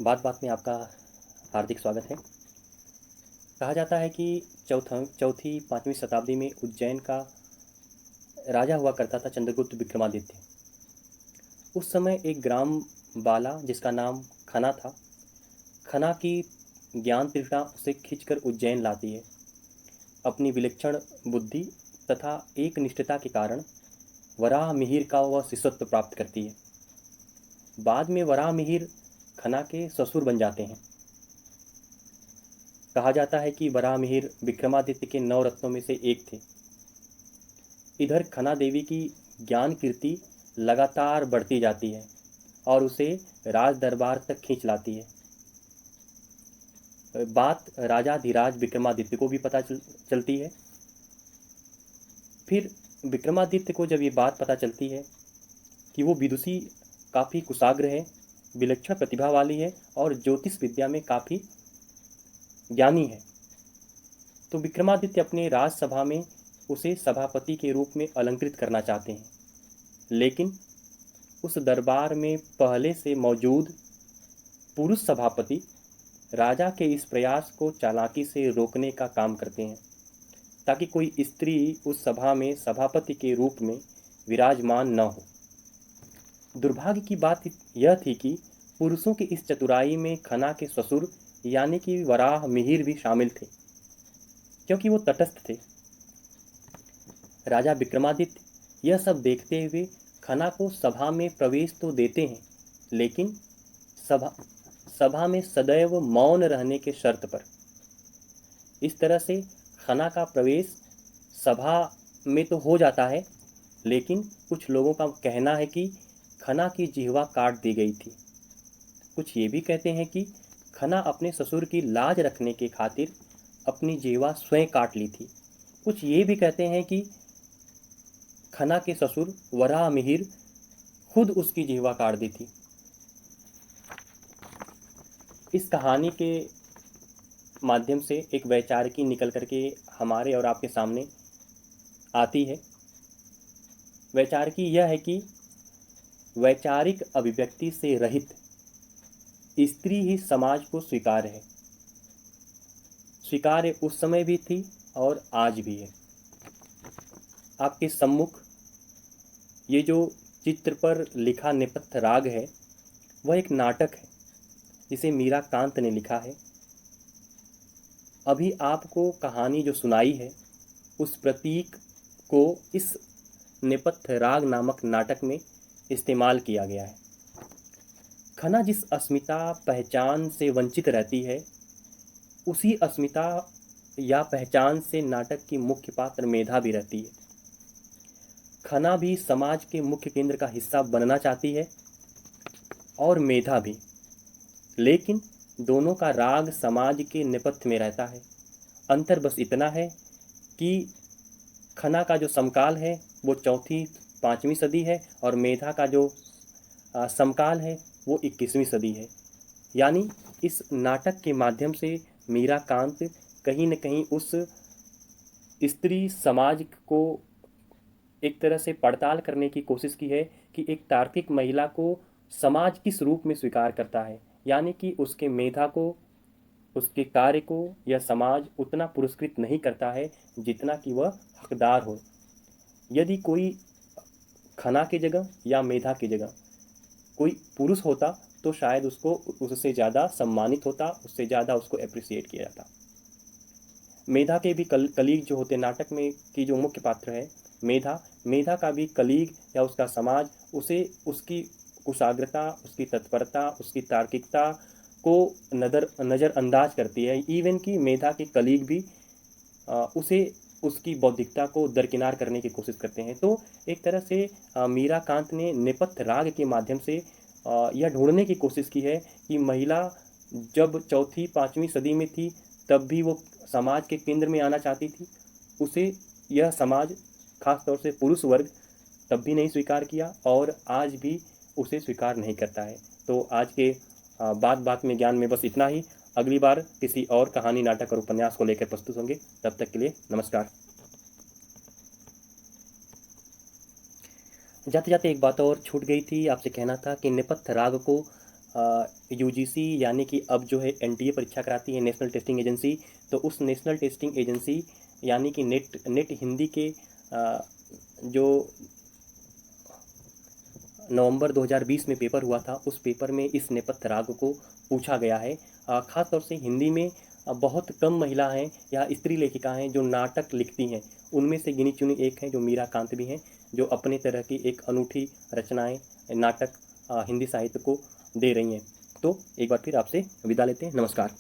बात बात में आपका हार्दिक स्वागत है। कहा जाता है कि चौथी पाँचवीं शताब्दी में उज्जैन का राजा हुआ करता था चंद्रगुप्त विक्रमादित्य। उस समय एक ग्राम बाला जिसका नाम खना था, खना की ज्ञान तृष्णा उसे खींचकर उज्जैन लाती है। अपनी विलक्षण बुद्धि तथा एक निष्ठता के कारण वराह मिहिर का वह शिष्यत्व प्राप्त करती है। बाद में वराह मिहिर खना के ससुर बन जाते हैं। कहा जाता है कि वराह मिहिर विक्रमादित्य के 9 रत्नों में से एक थे। इधर खना देवी की ज्ञान कीर्ति लगातार बढ़ती जाती है और उसे राज दरबार तक खींच लाती है। बात राजाधिराज विक्रमादित्य को भी पता चलती है। फिर विक्रमादित्य को जब ये बात पता चलती है कि वो विदुषी काफ़ी कुशाग्र है, विलक्षण प्रतिभा वाली है और ज्योतिष विद्या में काफ़ी ज्ञानी है, तो विक्रमादित्य अपने राजसभा में उसे सभापति के रूप में अलंकृत करना चाहते हैं। लेकिन उस दरबार में पहले से मौजूद पुरुष सभापति राजा के इस प्रयास को चालाकी से रोकने का काम करते हैं, ताकि कोई स्त्री उस सभा में सभापति के रूप में विराजमान न हो। दुर्भाग्य की बात यह थी कि पुरुषों की इस चतुराई में खना के ससुर यानी कि वराह मिहिर भी शामिल थे, क्योंकि वो तटस्थ थे। राजा विक्रमादित्य यह सब देखते हुए खना को सभा में प्रवेश तो देते हैं, लेकिन सभा सभा में सदैव मौन रहने के शर्त पर। इस तरह से खना का प्रवेश सभा में तो हो जाता है, लेकिन कुछ लोगों का कहना है कि खना की जिह्वा काट दी गई थी। कुछ ये भी कहते हैं कि खना अपने ससुर की लाज रखने के खातिर अपनी जिह्वा स्वयं काट ली थी। कुछ ये भी कहते हैं कि खना के ससुर वराह मिहिर खुद उसकी जिह्वा काट दी थी। इस कहानी के माध्यम से एक वैचारिकी निकल करके हमारे और आपके सामने आती है। वैचारिकी यह है कि वैचारिक अभिव्यक्ति से रहित स्त्री ही समाज को स्वीकार्य है। स्वीकार्य उस समय भी थी और आज भी है। आपके सम्मुख ये जो चित्र पर लिखा नेपथ्य राग है, वह एक नाटक है जिसे मीरा कांत ने लिखा है। अभी आपको कहानी जो सुनाई है, उस प्रतीक को इस नेपथ्य राग नामक नाटक में इस्तेमाल किया गया है। खना जिस अस्मिता पहचान से वंचित रहती है, उसी अस्मिता या पहचान से नाटक की मुख्य पात्र मेधा भी रहती है। खना भी समाज के मुख्य केंद्र का हिस्सा बनना चाहती है और मेधा भी, लेकिन दोनों का राग समाज के नेपथ्य में रहता है। अंतर बस इतना है कि खना का जो समकाल है वो चौथी पाँचवीं सदी है और मेधा का जो समकाल है वो 21वीं सदी है। यानी इस नाटक के माध्यम से मीरा कांत कहीं न कहीं उस स्त्री समाज को एक तरह से पड़ताल करने की कोशिश की है कि एक तार्किक महिला को समाज किस रूप में स्वीकार करता है, यानी कि उसके मेधा को, उसके कार्य को यह समाज उतना पुरस्कृत नहीं करता है जितना कि वह हकदार हो। यदि कोई खना की जगह या मेधा की जगह कोई पुरुष होता तो शायद उसको उससे ज़्यादा सम्मानित होता, उससे ज़्यादा उसको अप्रिसिएट किया जाता। मेधा के भी कलीग जो होते नाटक में की जो मुख्य पात्र है मेधा, मेधा का भी कलीग या उसका समाज उसे उसकी कुशाग्रता, उसकी तत्परता, उसकी तार्किकता को नज़रअंदाज करती है। इवन कि मेधा के कलीग भी उसे उसकी बौद्धिकता को दरकिनार करने की कोशिश करते हैं। तो एक तरह से मीरा कांत ने नेपथ्य राग के माध्यम से यह ढूंढने की कोशिश की है कि महिला जब चौथी पाँचवीं सदी में थी तब भी वो समाज के केंद्र में आना चाहती थी। उसे यह समाज, खास तौर से पुरुष वर्ग, तब भी नहीं स्वीकार किया और आज भी उसे स्वीकार नहीं करता है। तो आज के बात बात में ज्ञान में बस इतना ही। अगली बार किसी और कहानी, नाटक और उपन्यास को लेकर प्रस्तुत होंगे। तब तक के लिए नमस्कार। जाते जाते एक बात और छूट गई थी, आपसे कहना था कि नेपथ्य राग को यूजीसी यानी कि अब जो है एनटीए परीक्षा कराती है, नेशनल टेस्टिंग एजेंसी। तो उस नेशनल टेस्टिंग एजेंसी यानी कि नेट हिंदी के जो नवंबर 2020 में पेपर हुआ था, उस पेपर में इस नेपथ्य राग को पूछा गया है। ख़ास तौर से हिंदी में बहुत कम महिला हैं या स्त्री लेखिका हैं जो नाटक लिखती हैं। उनमें से गिनी चुनी एक हैं जो मीरा कांत भी हैं, जो अपने तरह की एक अनूठी रचनाएं नाटक हिंदी साहित्य को दे रही हैं। तो एक बार फिर आपसे विदा लेते हैं। नमस्कार।